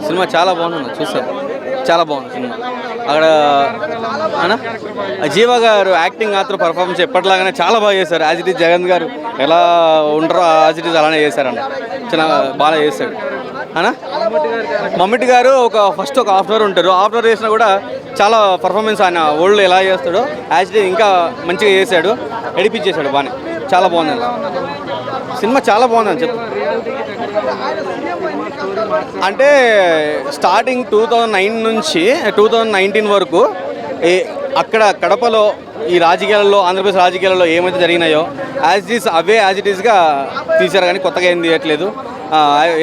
Cinema చాలా బాగుంది, చూస్తాను. చాలా బాగుంది సినిమా. అక్కడ అన్న జీవ గారు యాక్టింగ్ మాత్రం పర్ఫార్మెన్స్ ఎప్పటిలాగానే చాలా బాగా చేశారు. యాజ్ ఇట్ ఈస్ జగన్ గారు ఎలా ఉంటారో యాజ్ ఇట్ ఈస్ అలానే చేశారన్న. చాలా బాగా చేశాడు అన్న. మమ్మిటి గారు ఫస్ట్ ఒక హాఫ్ అన్ అవర్ ఉంటారు. హాఫ్ అన్ అవర్ చేసినా కూడా చాలా పర్ఫార్మెన్స్ ఆయన ఓల్డ్ ఎలా చేస్తాడో యాజ్ ఇట్ ఈస్ ఇంకా మంచిగా చేశాడు. ఎడిపించేశాడు బాగానే. చాలా బాగుంది సినిమా, చాలా బాగుందని చెప్పు. అంటే స్టార్టింగ్ 2009 నుంచి 2019 వరకు అక్కడ కడపలో ఈ రాజకీయాలలో, ఆంధ్రప్రదేశ్ రాజకీయాలలో ఏమైతే జరిగినాయో యాజ్ ఇట్ ఈస్గా తీశారు. కానీ కొత్తగా ఏం తీయట్లేదు.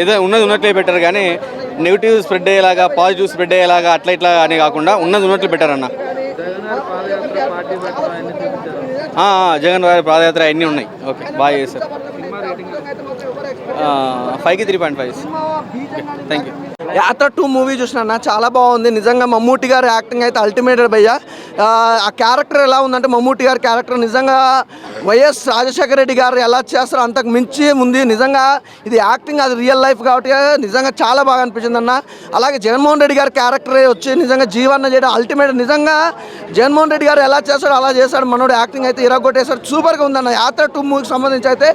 ఏదో ఉన్నట్లే పెట్టారు. కానీ నెగిటివ్ స్ప్రెడ్ అయ్యేలాగా, పాజిటివ్ స్ప్రెడ్ అయ్యేలాగా అట్లా ఇట్లా అని కాకుండా ఉన్నట్లు పెట్టారన్న. జగన్ గారి పాదయాత్ర అన్నీ ఉన్నాయి. ఓకే, బాగా చేశారు. 5కి 3.5. Thank you. యాత్ర 2 మూవీ చూసినా చాలా బాగుంది నిజంగా. మమ్మూటి గారి యాక్టింగ్ అయితే అల్టిమేటెడ్ భయ్యా. ఆ క్యారెక్టర్ ఎలా ఉందంటే మమ్మూటి గారి క్యారెక్టర్ నిజంగా వైఎస్ రాజశేఖర రెడ్డి గారు ఎలా చేస్తారో అంతకు మించి ఉంది నిజంగా. ఇది యాక్టింగ్, అది రియల్ లైఫ్ కాబట్టి నిజంగా చాలా బాగా అనిపించింది అన్న. అలాగే జగన్మోహన్ రెడ్డి గారి క్యారెక్టర్ వచ్చి నిజంగా జీవన్న చేయడం అల్టిమేట్. నిజంగా జగన్మోహన్ రెడ్డి గారు ఎలా చేస్తాడో అలా చేశాడు. మనోడు యాక్టింగ్ అయితే ఇరగొట్టేశాడు. సూపర్గా ఉందన్న. యాత్ర 2 మూవీకి సంబంధించి అయితే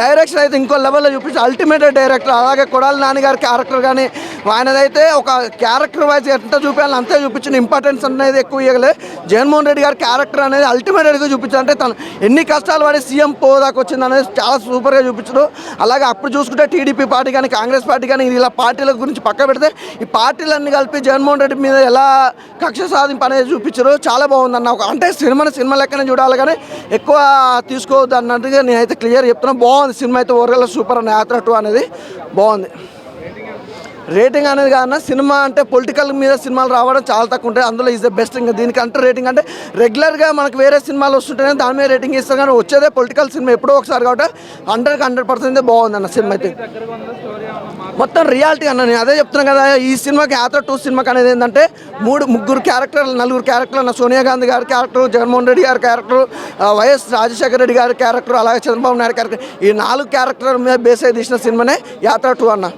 డైరెక్షన్ అయితే ఇంకో లెవెల్లో చూపించి అల్టిమేటెడ్ డైరెక్టర్. అలాగే కొడాలి నాని గారి క్యారెక్టర్ కానీ ఆయనదైతే ఒక క్యారెక్టర్ వైజ్ ఎంత చూపించాలి అంతే చూపించిన. ఇంపార్టెన్స్ అనేది ఎక్కువ ఇవ్వలే. జగన్మోహన్ రెడ్డి గారి క్యారెక్టర్ అనేది అల్టిమేట్గా చూపించారు. అంటే తను ఎన్ని కష్టాలు పడి సీఎం పోదాకా వచ్చింది అనేది చాలా సూపర్గా చూపించారు. అలాగే అప్పుడు చూసుకుంటే టీడీపీ పార్టీ కానీ కాంగ్రెస్ పార్టీ కానీ ఇలా పార్టీల గురించి పక్క పెడితే ఈ పార్టీలన్నీ కలిపి జగన్మోహన్ రెడ్డి మీద ఎలా కక్ష సాధింపు అనేది చూపించారు. చాలా బాగుందన్న. అంటే సినిమా లెక్కనే చూడాలి కానీ ఎక్కువ తీసుకోవద్దు అన్నట్టుగా నేనైతే క్లియర్ చెప్తున్నా. బాగుంది సినిమా అయితే ఓవరాల్ సూపర్ అన్న. యాత్ర 2 అనేది బాగుంది. రేటింగ్ అనేది కాదన్న, సినిమా అంటే పొలిటికల్ మీద సినిమాలు రావడం చాలా తక్కువ ఉంటాయి. అందులో ఈజ్ ద బెస్ట్. ఇంకా దీనికంటే రేటింగ్ అంటే రెగ్యులర్గా మనకు వేరే సినిమాలు వస్తుంటేనే దాని మీద రేటింగ్ ఇస్తాం. కానీ వచ్చేదే పొలిటికల్ సినిమా ఎప్పుడో ఒకసారి కాబట్టి 100% బాగుంది అన్న. సినిమా అయితే మొత్తం రియాలిటీ అన్న. నేను అదే చెప్తున్నాను కదా, ఈ సినిమాకి యాత్ర 2 సినిమాకి అనేది ఏంటంటే 4 క్యారెక్టర్లు అన్న. సోనియా గాంధీ గారి క్యారెక్టర్, జగన్మోహన్ రెడ్డి గారి క్యారెక్టర్, వైఎస్ రాజశేఖర రెడ్డి గారి క్యారెక్టర్, అలాగే చంద్రబాబు నాయుడు క్యారెక్టర్, ఈ 4 క్యారెక్టర్ మీద బేస్ అయి తీసిన సినిమానే యాత్ర 2 అన్న.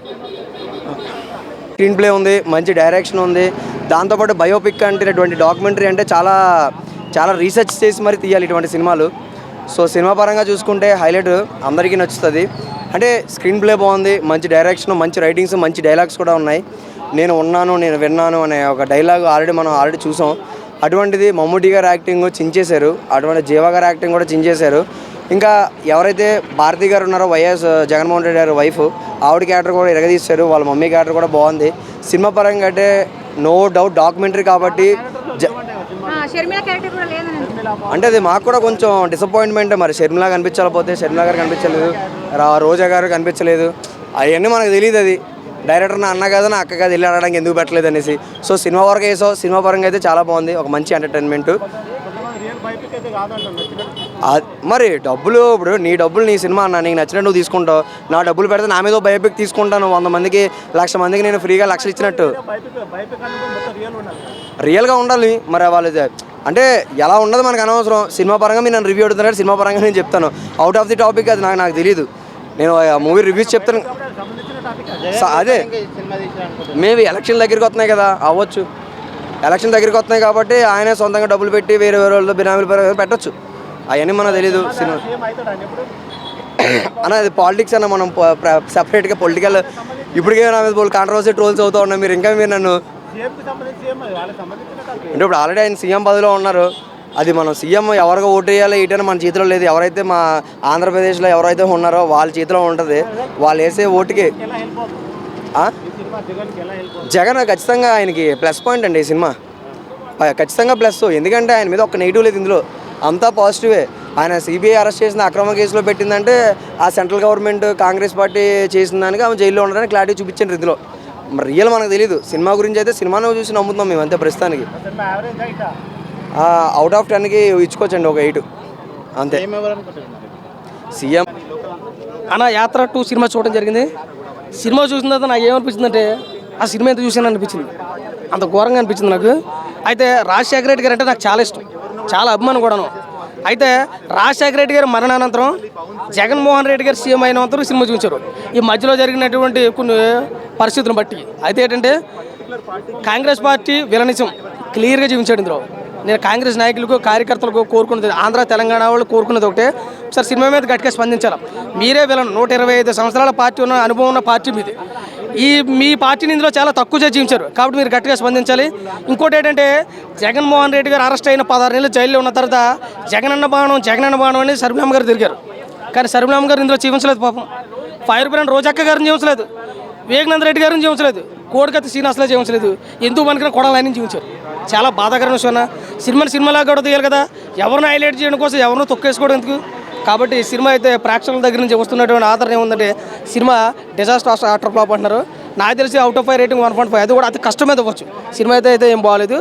స్క్రీన్ ప్లే ఉంది, మంచి డైరెక్షన్ ఉంది. దాంతోపాటు బయోపిక్ అంటే ఇటువంటి డాక్యుమెంటరీ అంటే చాలా చాలా రీసెర్చ్ చేసి మరి తీయాలి ఇటువంటి సినిమాలు. సో సినిమా పరంగా చూసుకుంటే హైలైట్, అందరికీ నచ్చుతుంది. అంటే స్క్రీన్ ప్లే బాగుంది, మంచి డైరెక్షన్, మంచి రైటింగ్స్, మంచి డైలాగ్స్ కూడా ఉన్నాయి. నేను ఉన్నాను, నేను విన్నాను అనే ఒక డైలాగ్ మనం ఆల్రెడీ చూసాం. అటువంటిది మమ్ముటి గారు యాక్టింగ్ చించేశారు. అటువంటి జీవ గారు యాక్టింగ్ కూడా చించేశారు. ఇంకా ఎవరైతే భారతి గారు ఉన్నారో వైఎస్ జగన్మోహన్ రెడ్డి గారు వైఫ్, ఆవిడ క్యారెక్టర్ కూడా ఎరగదీశారు. వాళ్ళ మమ్మీ క్యారెక్టర్ కూడా బాగుంది. సినిమా పరంగా అంటే నో డౌట్ డాక్యుమెంటరీ కాబట్టి అంటే అది మాకు కూడా కొంచెం డిసప్పాయింట్మెంట్. మరి షర్మిలా కనిపించకపోతే, షర్మిలా గారు కనిపించలేదు, రోజా గారు కనిపించలేదు, అవన్నీ మనకు తెలియదు. అది డైరెక్టర్ నా అన్న కాదు, నా అక్క కాదు, వెళ్ళి అడగడానికి ఎందుకు పెట్టలేదు అనేసి. సో సినిమా వరకు వేసావు. సినిమా పరంగా అయితే చాలా బాగుంది, ఒక మంచి ఎంటర్టైన్మెంట్. మరి డబ్బులు, ఇప్పుడు నీ డబ్బులు నీ సినిమా అన్న, నీకు నచ్చినట్టు నువ్వు తీసుకుంటావు. నా డబ్బులు పెడితే నా మీద బయోపిక్ తీసుకుంటాను. 100 మందికి 1,00,000 మందికి నేను ఫ్రీగా 1,00,000 ఇచ్చినట్టు రియల్గా ఉండాలి. మరి వాళ్ళు అంటే ఎలా ఉండదు మనకు అనవసరం. సినిమా పరంగా మీరు నన్ను రివ్యూ అడుగుతున్నారు, సినిమా పరంగా నేను చెప్తాను. అవుట్ ఆఫ్ ది టాపిక్ అది నాకు తెలియదు. నేను మూవీ రివ్యూస్ చెప్తాను. అదే మేబీ ఎలక్షన్ దగ్గరికి వస్తున్నాయి కదా, అవ్వచ్చు. ఎలక్షన్ దగ్గరికి వస్తున్నాయి కాబట్టి ఆయనే సొంతంగా డబ్బులు పెట్టి వేరే వాళ్ళతో బినామీలు పెట్టచ్చు. అవన్నీ మనకు తెలీదు. సినిమా అన్న అది పాలిటిక్స్ అన్న. మనం సపరేట్గా పొలిటికల్ ఇప్పటికే నా మీద కాంట్రవర్సీ ట్రోల్స్ అవుతూ ఉన్నాయి. మీరు నన్ను అంటే ఇప్పుడు ఆల్రెడీ ఆయన సీఎం పదవిలో ఉన్నారు. అది మనం సీఎం ఎవరిగా ఓటు వేయాలో ఏంటని మన చేతిలో లేదు. ఎవరైతే మా ఆంధ్రప్రదేశ్లో ఎవరైతే ఉన్నారో వాళ్ళ చేతిలో ఉంటుంది. వాళ్ళు వేసే ఓటుకి జగన్ ఖచ్చితంగా ఆయనకి ప్లస్ పాయింట్ అండి. ఈ సినిమా ఖచ్చితంగా ప్లస్. ఎందుకంటే ఆయన మీద ఒక నెగిటివ్ లేదు, ఇందులో అంతా పాజిటివే. ఆయన సిబిఐ అరెస్ట్ చేసిన అక్రమ కేసులో పెట్టిందంటే ఆ సెంట్రల్ గవర్నమెంట్ కాంగ్రెస్ పార్టీ చేసిన దానికి ఆమె జైల్లో ఉండడానికి క్లారిటీ చూపించండి ఇందులో. మరి రియల్ మనకు తెలియదు. సినిమా గురించి అయితే సినిమాను చూసి నమ్ముతున్నాం మేము అంతే ప్రస్తుతానికి. అవుట్ ఆఫ్ 10కి ఇచ్చుకోవచ్చండి ఒక 8 అంతే. సీఎం అన్న యాత్ర 2 సినిమా చూడడం జరిగింది. సినిమా చూసిన తర్వాత నాకు ఏమనిపించిందంటే ఆ సినిమా ఎంత చూసాను అనిపించింది. అంత ఘోరంగా అనిపించింది నాకు. అయితే రాజశేఖర రెడ్డి గారు అంటే నాకు చాలా ఇష్టం, చాలా అభిమానం కూడాను. అయితే రాజశేఖర రెడ్డి గారి మరణానంతరం జగన్మోహన్ రెడ్డి గారు సీఎం అయినంతరం సినిమా చూపించారు. ఈ మధ్యలో జరిగినటువంటి కొన్ని పరిస్థితులను బట్టి. అయితే ఏంటంటే కాంగ్రెస్ పార్టీ విలనిజం క్లియర్గా చూపించాడు ఇందులో. నేను కాంగ్రెస్ నాయకులకు కార్యకర్తలకు కోరుకున్నది, ఆంధ్ర తెలంగాణ వాళ్ళు కోరుకున్నది ఒకటే, ఒకసారి సినిమా మీద గట్టిగా స్పందించాలి. మీరే విలన్, 125 సంవత్సరాల పార్టీ ఉన్న అనుభవం ఉన్న పార్టీ మీది. మీ పార్టీని ఇందులో చాలా తక్కువ జీవించారు కాబట్టి మీరు గట్టిగా స్పందించాలి. ఇంకోటి ఏంటంటే జగన్మోహన్ రెడ్డి గారు అరెస్ట్ అయిన 16 నెలలు జైల్లో ఉన్న తర్వాత జగనన్న బాణం అని శర్మిలమ్మ గారు తిరిగారు. కానీ శర్మిలమ్మ గారు ఇందులో జీవించలేదు పాపం. ఫైర్ బ్రాండ్ రోజక్క గారిని జీవించలేదు, వివేకానంద రెడ్డి గారిని జీవించలేదు, కోడికత్తి శ్రీనివాసలో జీవించలేదు, ఎందుకు మనకి కొడాలని జీవించారు. చాలా బాధాకరమైన విషయం. సినిమాలాగా కూడా తీయాలి కదా, ఎవరిని హైలైట్ చేయడం కోసం ఎవరినో తొక్కేసుకోవడం ఎందుకు. కాబట్టి ఈ సినిమా అయితే ప్రేక్షకుల దగ్గర నుంచి వస్తున్నటువంటి ఆదరణ ఏముందంటే సినిమా డిజాస్టర్ ఆఫ్టర్ ఫ్లాప్ అంటున్నారు. నాకు తెలిసి అవుట్ ఆఫ్ 5 రేటింగ్ 1.5, అది కూడా అతి కష్టం మీద ఇవ్వచ్చు. సినిమా అయితే ఏం బాగాలేదు.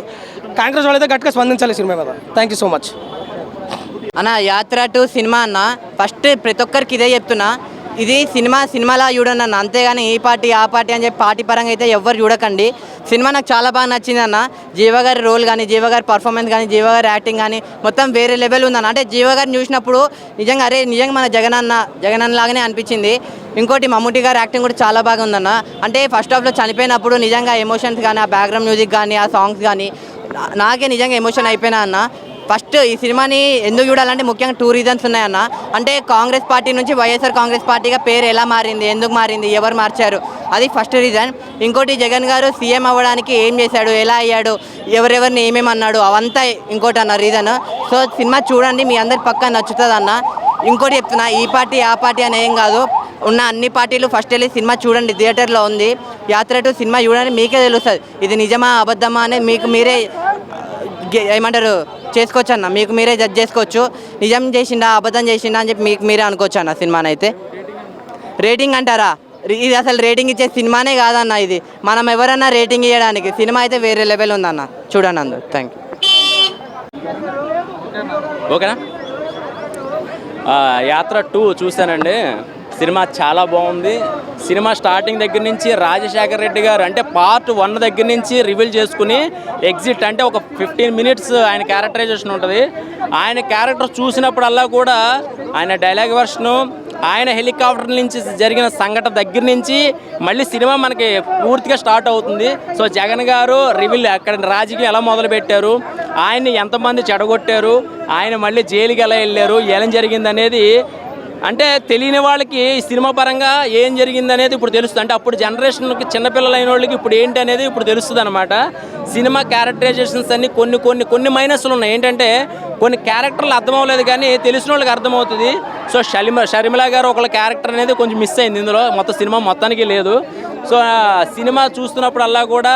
కాంగ్రెస్ వాళ్ళు అయితే గట్టిగా స్పందించాలి సినిమా మీద. థ్యాంక్ యూ సో మచ్ అన్న. యాత్ర 2 సినిమా అన్న, ఫస్ట్ ప్రతి ఒక్కరికి ఇదే చెప్తున్నా, ఇది సినిమాలా చూడండి అన్న, అంతేగాని ఈ పార్టీ ఆ పార్టీ అని చెప్పి పార్టీ పరంగా అయితే ఎవ్వరు చూడకండి. సినిమా నాకు చాలా బాగా నచ్చింది అన్న. జీవ గారి రోల్ కానీ, జీవ గారి పర్ఫార్మెన్స్ కానీ, జీవ గారి యాక్టింగ్ కానీ మొత్తం వేరే లెవెల్ ఉందన్న. అంటే జీవ గారిని చూసినప్పుడు నిజంగా నిజంగా మన జగనన్న లాగానే అనిపించింది. ఇంకోటి మమ్ముటి గారి యాక్టింగ్ కూడా చాలా బాగా ఉందన్న. అంటే ఫస్ట్ హాఫ్లో చనిపోయినప్పుడు నిజంగా ఎమోషన్స్ కానీ, ఆ బ్యాక్గ్రౌండ్ మ్యూజిక్ కానీ, ఆ సాంగ్స్ కానీ నాకే నిజంగా ఎమోషన్ అయిపోయినా అన్న. ఫస్ట్ ఈ సినిమాని ఎందుకు చూడాలంటే ముఖ్యంగా 2 రీజన్స్ ఉన్నాయన్న. అంటే కాంగ్రెస్ పార్టీ నుంచి వైఎస్ఆర్ కాంగ్రెస్ పార్టీగా పేరు ఎలా మారింది, ఎందుకు మారింది, ఎవరు మార్చారు, అది ఫస్ట్ రీజన్. ఇంకోటి జగన్ గారు సీఎం అవ్వడానికి ఏం చేశాడు, ఎలా అయ్యాడు, ఎవరెవరిని ఏమేమి అన్నాడు, అవంతా ఇంకోటి అన్న రీజన్. సో సినిమా చూడండి, మీ అందరి పక్కా నచ్చుతుంది అన్న. ఇంకోటి చెప్తున్నా, ఈ పార్టీ ఆ పార్టీ అని ఏం కాదు, ఉన్న అన్ని పార్టీలు ఫస్ట్ వెళ్ళి సినిమా చూడండి. థియేటర్లో ఉంది యాత్ర 2 సినిమా చూడండి, మీకే తెలుస్తుంది ఇది నిజమా అబద్ధమా అనేది. మీకు మీరే ఏమంటారు చేసుకోవచ్చు అన్న, మీకు మీరే జడ్జ్ చేసుకోవచ్చు. నిజం చేసిండా అబద్ధం చేసిండా అని చెప్పి మీకు మీరే అనుకోవచ్చు అన్న. సినిమాని అయితే రేటింగ్ అంటారా, ఇది అసలు రేటింగ్ ఇచ్చే సినిమానే కాదన్న. ఇది మనం ఎవరన్నా రేటింగ్ ఇవ్వడానికి, సినిమా అయితే వేరే లెవెల్ ఉందన్న. చూడండి అందరు. Thank you. ఓకేనా. యాత్ర 2 చూశానండి. సినిమా చాలా బాగుంది. సినిమా స్టార్టింగ్ దగ్గర నుంచి రాజశేఖర్ రెడ్డి గారు అంటే పార్ట్ 1 దగ్గర నుంచి రివీల్ చేసుకుని ఎగ్జిట్ అంటే ఒక 15 మినిట్స్ ఆయన క్యారెక్టరైజేషన్ ఉంటుంది. ఆయన క్యారెక్టర్ చూసినప్పుడల్లా కూడా ఆయన డైలాగ్ వర్షను, ఆయన హెలికాప్టర్ నుంచి జరిగిన సంఘటన దగ్గర నుంచి మళ్ళీ సినిమా మనకి పూర్తిగా స్టార్ట్ అవుతుంది. సో జగన్ గారు రివీల్ అక్కడ రాజకీయం ఎలా మొదలుపెట్టారు, ఆయన్ని ఎంతమంది చెడగొట్టారు, ఆయన మళ్ళీ జైలుకి ఎలా వెళ్ళారు, ఏం జరిగింది అనేది అంటే తెలియని వాళ్ళకి ఈ సినిమా పరంగా ఏం జరిగింది అనేది ఇప్పుడు తెలుస్తుంది. అంటే అప్పుడు జనరేషన్కి చిన్నపిల్లలు అయిన వాళ్ళకి ఇప్పుడు ఏంటి అనేది ఇప్పుడు తెలుస్తుంది అనమాట. సినిమా క్యారెక్టరైజేషన్స్ అన్ని కొన్ని మైనస్లు ఉన్నాయి. ఏంటంటే కొన్ని క్యారెక్టర్లు అర్థం అవ్వలేదు కానీ తెలిసిన వాళ్ళకి అర్థమవుతుంది. సో షర్మిల గారు ఒకళ్ళ క్యారెక్టర్ అనేది కొంచెం మిస్ అయింది ఇందులో, మొత్తం సినిమా మొత్తానికి లేదు. సో సినిమా చూస్తున్నప్పుడల్లా కూడా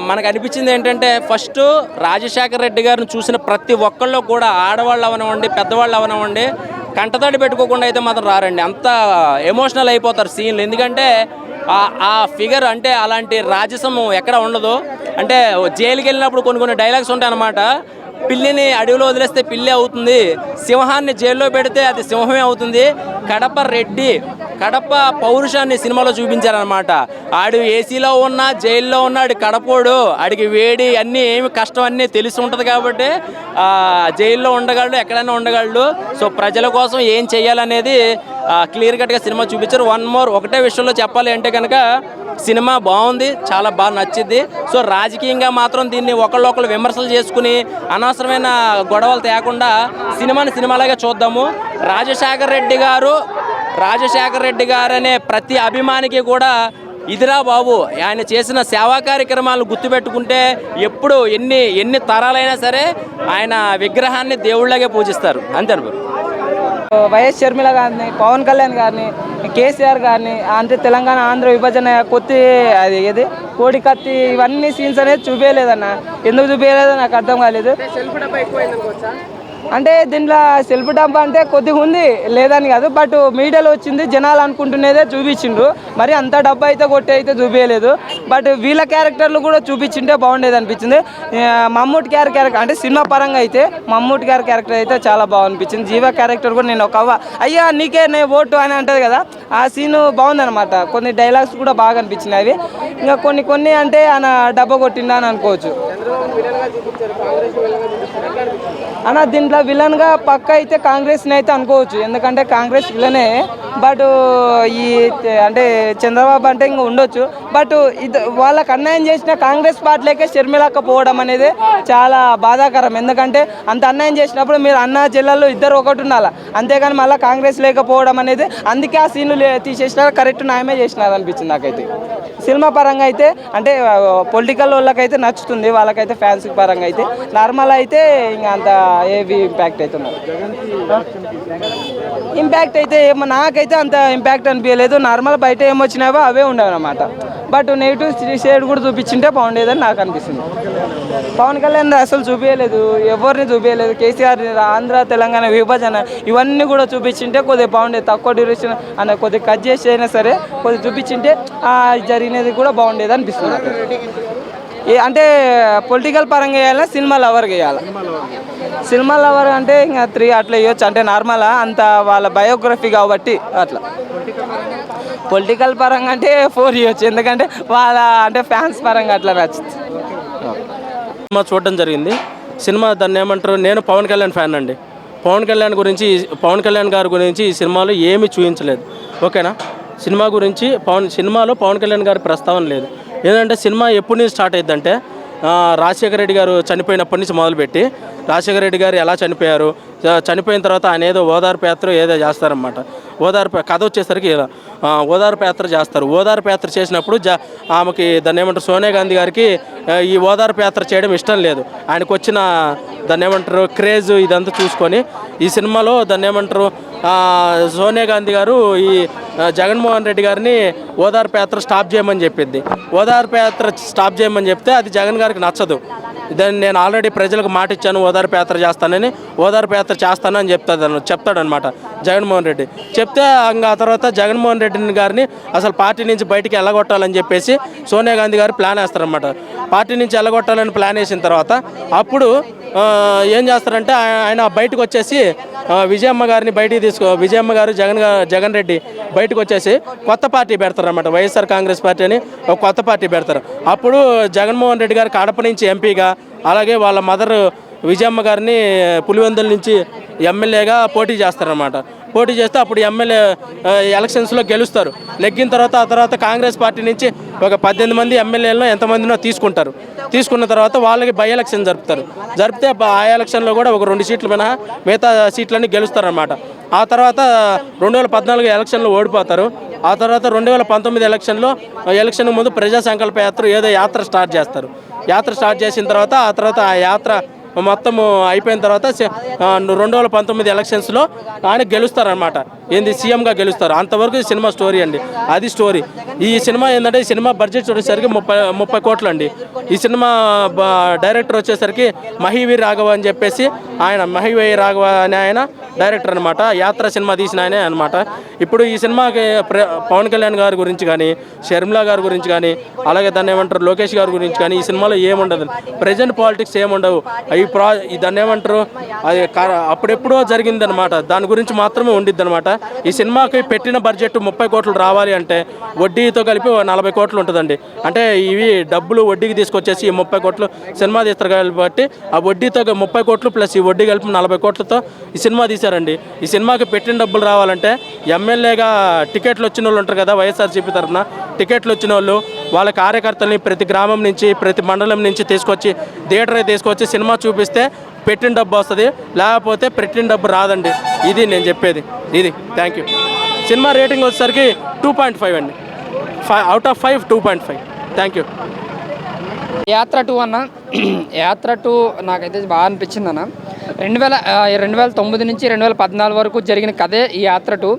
మనకు అనిపించింది ఏంటంటే ఫస్ట్ రాజశేఖర్ రెడ్డి గారిని చూసిన ప్రతి ఒక్కళ్ళు కూడా ఆడవాళ్ళు అవనివ్వండి, పెద్దవాళ్ళు అవనివ్వండి, కంటతడి పెట్టుకోకుండా అయితే మాత్రం రారండి. అంత ఎమోషనల్ అయిపోతారు సీన్లు. ఎందుకంటే ఆ ఫిగర్ అంటే అలాంటి రాజసం ఎక్కడ ఉండదు. అంటే జైలుకి వెళ్ళినప్పుడు కొన్ని డైలాగ్స్ ఉంటాయి అన్నమాట. పిల్లిని అడవిలో వదిలేస్తే పిల్లి అవుతుంది, సింహాన్ని జైల్లో పెడితే అది సింహమే అవుతుంది. కడప పౌరుషాన్ని సినిమాలో చూపించారనమాట. ఆడు ఏసీలో ఉన్నా జైల్లో ఉన్నాడు కడపోడు, ఆడికి వేడి అన్నీ ఏమి కష్టం అన్నీ తెలిసి ఉంటుంది కాబట్టి జైల్లో ఉండగలడు, ఎక్కడైనా ఉండగలడు. సో ప్రజల కోసం ఏం చేయాలనేది క్లియర్ కట్గా సినిమా చూపించారు. ఒకటే విషయంలో చెప్పాలి అంటే కనుక సినిమా బాగుంది, చాలా బాగా నచ్చింది. సో రాజకీయంగా మాత్రం దీన్ని ఒకళ్ళు విమర్శలు చేసుకుని అనవసరమైన గొడవలు తేకుండా సినిమాలాగే చూద్దాము. రాజశేఖర్ రెడ్డి గారు అనే ప్రతి అభిమానికి కూడా ఇదిరా బాబు, ఆయన చేసిన సేవా కార్యక్రమాలను గుర్తుపెట్టుకుంటే ఎప్పుడు ఎన్ని తరాలైనా సరే ఆయన విగ్రహాన్ని దేవుళ్ళగా పూజిస్తారు. అంతే అనుకోరు. వైఎస్ షర్మిల గారిని, పవన్ కళ్యాణ్ గారిని, కేసీఆర్ గారిని, అంటే తెలంగాణ ఆంధ్ర విభజన అది ఏది కోడికత్తి ఇవన్నీ సీన్స్ అనేది చూపించలేదన్న. ఎందుకు చూపించలేదో నాకు అర్థం కాలేదు. అంటే దీంట్లో సెల్ఫ్ డబ్బా అంటే కొద్దిగా ఉంది లేదని కాదు, బట్ మీడియాలో వచ్చింది జనాలు అనుకుంటున్నదే చూపించిండ్రు. మరి అంత డబ్బా అయితే కొట్టి అయితే చూపించలేదు. బట్ వీళ్ళ క్యారెక్టర్లు కూడా చూపించింటే బాగుండేది అనిపించింది. మమ్మూటి క్యారెక్టర్ అంటే సినిమా పరంగా అయితే మమ్మూటి గారి క్యారెక్టర్ అయితే చాలా బాగా అనిపించింది. జీవ క్యారెక్టర్ కూడా నేను అయ్యా నీకే నే ఓటు అని అంటది కదా, ఆ సీన్ బాగుందనమాట. కొన్ని డైలాగ్స్ కూడా బాగా అనిపించినాయి. అవి ఇంకా కొన్ని అంటే ఆయన డబ్బా కొట్టిందా అని అనుకోవచ్చు. అన్న దీంట్లో విలన్గా పక్క అయితే కాంగ్రెస్ని అయితే అనుకోవచ్చు, ఎందుకంటే కాంగ్రెస్ విలనే. బట్ ఈ అంటే చంద్రబాబు అంటే ఇంకా ఉండొచ్చు. బట్ ఇది వాళ్ళకి అన్యాయం చేసిన కాంగ్రెస్ పార్టీలకే షర్మిలక్క పోవడం అనేది చాలా బాధాకరం. ఎందుకంటే అంత అన్యాయం చేసినప్పుడు మీరు అన్న జిల్లాలో ఇద్దరు ఒకటి ఉండాలి, అంతేగాని మళ్ళీ కాంగ్రెస్ లేకపోవడం అనేది, అందుకే ఆ సీన్లు తీసేసినారు. కరెక్ట్ న్యాయమే చేసినారు అనిపించింది నాకైతే. సినిమా పరంగా అయితే అంటే పొలిటికల్ వాళ్ళకైతే నచ్చుతుంది, వాళ్ళకైతే ఫ్యాన్స్ పరంగా అయితే. నార్మల్ అయితే ఇంకా అంత ఏవి ఇంపాక్ట్ అవుతున్నారు. ఇంపాక్ట్ అయితే నాకైతే అంత ఇంపాక్ట్ అనిపించలేదు. నార్మల్ బయట ఏమొచ్చినావో అవే ఉండవు అన్నమాట. బట్ నెగిటివ్ సైడ్ కూడా చూపించింటే బాగుండేదని నాకు అనిపిస్తుంది. పవన్ కళ్యాణ్ అసలు చూపించలేదు, ఎవరిని చూపించలేదు. కేసీఆర్ ఆంధ్ర తెలంగాణ విభజన ఇవన్నీ కూడా చూపించింటే కొద్దిగా బాగుండేది. తక్కువ డ్యూరేషన్ అన్న కొద్దిగా కట్ చేసి అయినా సరే కొద్దిగా చూపించింటే జరిగినది కూడా బాగుండేది అనిపిస్తుంది. అంటే పొలిటికల్ పరంగా వేయాలా, సినిమా లవర్గా వేయాలా? సినిమా లవర్ అంటే ఇంకా 3 అట్లా వేయచ్చు. అంటే నార్మలా అంత వాళ్ళ బయోగ్రఫీ కాబట్టి అట్లా. పొలిటికల్ పరంగా అంటే 4 ఇవ్వచ్చు, ఎందుకంటే వాళ్ళ అంటే ఫ్యాన్స్ పరంగా అట్లా నచ్చుతుంది. సినిమా చూడడం జరిగింది. సినిమా దాన్ని ఏమంటారు, నేను పవన్ కళ్యాణ్ ఫ్యాన్ అండి. పవన్ కళ్యాణ్ గారి గురించి ఈ సినిమాలో ఏమీ చూపించలేదు. ఓకేనా? సినిమాలో పవన్ కళ్యాణ్ గారి ప్రస్తావన లేదు. ఏంటంటే సినిమా ఎప్పటి నుంచి స్టార్ట్ అయ్యిందంటే రాజశేఖర రెడ్డి గారు చనిపోయినప్పటి నుంచి మొదలుపెట్టి రాజశేఖర రెడ్డి గారు ఎలా చనిపోయారు, చనిపోయిన తర్వాత ఆయన ఏదో ఓదార్పు యాత్ర ఏదో చేస్తారన్నమాట. కథ వచ్చేసరికి ఓదార్పు యాత్ర చేస్తారు. ఓదార్పు యాత్ర చేసినప్పుడు ఆమెకి దాన్ని ఏమంటారు, సోనియా గాంధీ గారికి ఈ ఓదార్పు యాత్ర చేయడం ఇష్టం లేదు. ఆయనకు వచ్చిన దాన్ని ఏమంటారు క్రేజ్ ఇదంతా చూసుకొని ఈ సినిమాలో దాన్ని ఏమంటారు సోనియా గాంధీ గారు ఈ జగన్మోహన్ రెడ్డి గారిని ఓదార్పు యాత్ర స్టాప్ చేయమని చెప్పింది. ఓదార్పు యాత్ర స్టాప్ చేయమని చెప్తే అది జగన్ గారికి నచ్చదు. దాన్ని నేను ఆల్రెడీ ప్రజలకు మాట ఇచ్చాను, ఓదార్పు యాత్ర చేస్తానని, ఓదార్పు యాత్ర చేస్తానని చెప్తాడనమాట జగన్మోహన్ రెడ్డి. చెప్తే ఇంకా ఆ తర్వాత జగన్మోహన్ రెడ్డి గారిని అసలు పార్టీ నుంచి బయటికి వెళ్ళగొట్టాలని చెప్పేసి సోనియా గాంధీ గారు ప్లాన్ వేస్తారనమాట. పార్టీ నుంచి వెళ్ళగొట్టాలని ప్లాన్ వేసిన తర్వాత అప్పుడు ఏం చేస్తారంటే ఆయన బయటకు వచ్చేసి విజయమ్మ గారు జగన్ రెడ్డి బయటకు వచ్చేసి కొత్త పార్టీ పెడతారన్నమాట. వైఎస్ఆర్ కాంగ్రెస్ పార్టీ అని ఒక కొత్త పార్టీ పెడతారు. అప్పుడు జగన్మోహన్ రెడ్డి గారు కడప నుంచి ఎంపీగా, అలాగే వాళ్ళ మదర్ విజయమ్మ గారిని పులివెందుల నుంచి ఎమ్మెల్యేగా పోటీ చేస్తారన్నమాట. పోటీ చేస్తే అప్పుడు ఎమ్మెల్యే ఎలక్షన్స్లో గెలుస్తారు. నెగ్గిన తర్వాత కాంగ్రెస్ పార్టీ నుంచి ఒక 18 మంది ఎమ్మెల్యేలను ఎంతమందినో తీసుకున్న తర్వాత వాళ్ళకి బై ఎలక్షన్ జరిపితే ఆ ఎలక్షన్లో కూడా ఒక 2 సీట్లు మినహా మిగతా సీట్లన్నీ గెలుస్తారన్నమాట. ఆ తర్వాత 2014 ఎలక్షన్లో ఓడిపోతారు. ఆ తర్వాత 2019 ఎలక్షన్ ముందు ప్రజా సంకల్ప యాత్ర స్టార్ట్ చేస్తారు. యాత్ర స్టార్ట్ చేసిన తర్వాత ఆ యాత్ర మొత్తము అయిపోయిన తర్వాత 2019 ఎలక్షన్స్లో ఆయన గెలుస్తారనమాట. సీఎంగా గెలుస్తారు. అంతవరకు సినిమా స్టోరీ అండి. అది స్టోరీ. ఈ సినిమా ఏంటంటే ఈ సినిమా బడ్జెట్ వచ్చేసరికి 30 కోట్లు అండి. ఈ సినిమా డైరెక్టర్ వచ్చేసరికి మహివి రాఘవ అని చెప్పేసి మహివి రాఘవ అనే ఆయన డైరెక్టర్ అనమాట. యాత్ర సినిమా తీసిన ఆయనే అనమాట. ఇప్పుడు ఈ సినిమాకి పవన్ కళ్యాణ్ గారి గురించి కానీ, షర్మిలా గారి గురించి కానీ, అలాగే దాన్ని ఏమంటారు లోకేష్ గారి గురించి కానీ ఈ సినిమాలో ఏముండదు. ప్రజెంట్ పాలిటిక్స్ ఏముండవు. దాన్ని ఏమంటారు అది అప్పుడెప్పుడో జరిగిందనమాట. దాని గురించి మాత్రమే ఉండిద్ది అనమాట. ఈ సినిమాకి పెట్టిన బడ్జెట్ 30 కోట్లు రావాలి అంటే వడ్డీతో కలిపి 40 కోట్లు ఉంటుందండి. అంటే ఇవి డబ్బులు వడ్డీకి తీసుకొచ్చేసి ఈ 30 కోట్లు సినిమా తీస్తారు కాబట్టి ఆ వడ్డీతో 30 కోట్లు ప్లస్ ఈ వడ్డీ కలిపి 40 కోట్లతో ఈ సినిమా తీశారండి. ఈ సినిమాకి పెట్టిన డబ్బులు రావాలంటే ఎమ్మెల్యేగా టికెట్లు వచ్చిన వాళ్ళు ఉంటారు కదా, వైఎస్ఆర్సీపీ తరఫున టికెట్లు వచ్చిన వాళ్ళు వాళ్ళ కార్యకర్తల్ని ప్రతి గ్రామం నుంచి ప్రతి మండలం నుంచి థియేటర్కి తీసుకొచ్చి సినిమా చూపిస్తే పెట్టిన డబ్బు వస్తుంది, లేకపోతే పెట్టిన డబ్బు రాదండి. ఇది నేను చెప్పేది. ఇది థ్యాంక్ యూ. సినిమా రేటింగ్ వచ్చేసరికి 2.5 అండి. 5 out of 5 2.5. Thank you. యాత్ర 2 అన్న, యాత్ర 2 నాకైతే బాగా అనిపించింది అన్న. 2009 నుంచి 2014 వరకు జరిగిన కథే ఈ యాత్ర 2.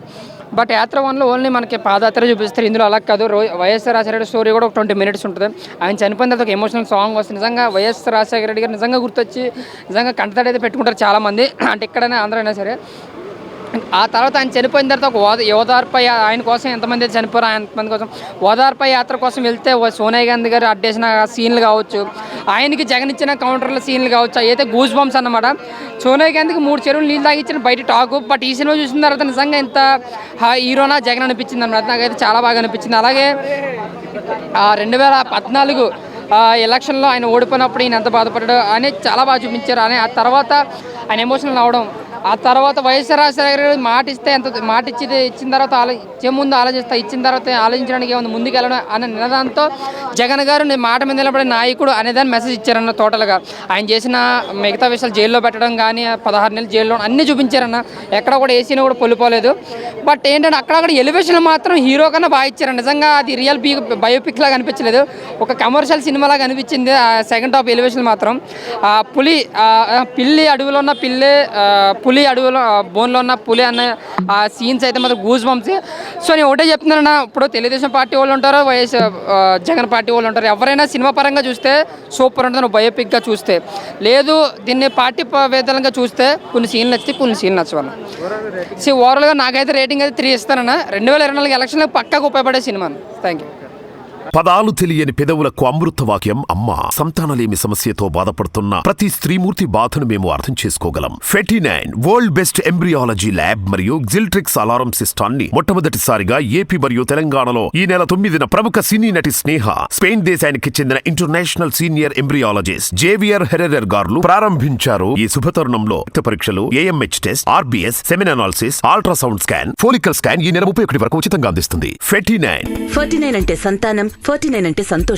బట్ యాత్ర 1లో ఓన్లీ మనకి పాదయాత్ర చూపిస్తారు. ఇందులో అలా కాదు. వైఎస్ రాజశేఖర రెడ్డి స్టోరీ కూడా ఒక 20 minutes ఉంటుంది. ఆయన చనిపోయిన తర్వాత ఒక ఎమోషనల్ సాంగ్ వస్తుంది. నిజంగా వైఎస్ రాజశేఖర రెడ్డి గారు నిజంగా గుర్తొచ్చి నిజంగా కంటతడి అయితే పెట్టుకుంటారు చాలామంది. అంటే ఎక్కడైనా ఆంధ్ర అయినా సరే. ఆ తర్వాత ఆయన చనిపోయిన తర్వాత ఒక ఓదార్పై ఆయన కోసం ఎంతమంది అయితే చనిపోయారు, ఎంతమంది కోసం ఓదార్పై యాత్ర కోసం వెళ్తే సోనియా గాంధీ గారు అడ్డేసిన సీన్లు కావచ్చు, ఆయనకి జగన్ ఇచ్చిన కౌంటర్ల సీన్లు కావచ్చు, అయితే గూస్ బంప్స్ అన్నమాట. సోనియా గాంధీకి 3 చెరువులు నీళ్ళు తాగిచ్చిన బయట టాకు. బట్ ఈ సినిమా చూసిన తర్వాత నిజంగా ఎంత హీరోనా జగన్ అనిపించింది అన్నమాట. నాకైతే చాలా బాగా అనిపించింది. అలాగే 2014 ఎలక్షన్లో ఆయన ఓడిపోయినప్పుడు ఈయన ఎంత బాధపడ్డాడు అని చాలా బాగా చూపించారు. అని ఆ తర్వాత ఆయన ఎమోషనల్ అవడం, ఆ తర్వాత వైఎస్ఆర్ రాజశేఖర రెడ్డి మాట ఇచ్చిన తర్వాత ముందు ఆలోచిస్తా, ఇచ్చిన తర్వాత ఆలోచించడానికి ఏముంది, ముందుకు వెళ్ళడం అనే నినాదంతో జగన్ గారు మాట మీద నిలబడే నాయకుడు అనేదాన్ని మెసేజ్ ఇచ్చారన్న. టోటల్గా ఆయన చేసిన మిగతా విషయాలు జైల్లో పెట్టడం కానీ 16 నెలలు జైల్లో అన్నీ చూపించారన్న. ఎక్కడ కూడా ఏసీని కూడా పొల్లిపోలేదు. బట్ ఏంటంటే అక్కడక్కడ ఎలివేషన్లు మాత్రం హీరో కన్నా బాగా ఇచ్చారు. నిజంగా అది రియల్ బయోపిక్ లాగా అనిపించలేదు, ఒక కమర్షియల్ సినిమా లాగా అనిపించింది. సెకండ్ హాఫ్ ఎలివేషన్ మాత్రం పిల్లి అడవిలో ఉన్న పులి అడవిలో బోన్లో ఉన్న పులి అన్న ఆ సీన్స్ అయితే మాత్రం గూజ్ బంప్స్. సో నేను ఒకటే చెప్తున్నాను, ఇప్పుడు తెలుగుదేశం పార్టీ వాళ్ళు ఉంటారు, జగన్ పార్టీ వాళ్ళు ఉంటారు, ఎవరైనా సినిమా పరంగా చూస్తే సూపర్ ఉంటుంది, బయోపిక్గా చూస్తే. లేదు దీన్ని పార్టీ వేదనగా చూస్తే కొన్ని సీన్లు నచ్చితే కొన్ని సీన్లు నచ్చవాలి. ఓవరాల్గా నాకైతే రేటింగ్ అయితే 3 ఇస్తానన్న. 2024 ఎలక్షన్లకు పక్కాగా ఉపయోగపడే సినిమా. Thank you. పదాలు తెలియని పెదవులకు అమృత వాక్యం అమ్మ. సంతానలేమి సమస్యతో బాధపడుతున్న ప్రతి స్త్రీమూర్తి బాధను మేము అర్థం చేసుకోగలం. ఫెటినైన్ వరల్డ్ బెస్ట్ ఎంబ్రియాలజీ ల్యాబ్ మరియు జిల్ట్రిక్స్ అలారం సిస్టాన్ని మొట్టమొదటిసారిగా ఏపీ మరియు తెలంగాణలో ఈ నెల 9న ప్రముఖ సినీ నటి స్నేహ, స్పెయిన్ దేశానికి చెందిన international senior embryologist Javier Herrera గారు ప్రారంభించారు. ఈ శుభతరుణంలో రక్త పరీక్షలు, AMH test, RBS, సెమిన్ analysis, ultrasound scan, follicle scan ఈ నెల 31 వరకు ఉచితంగా అందిస్తుంది. ఫెటినైన్ అంటే సంతానం, 49 అంటే సంతోషం.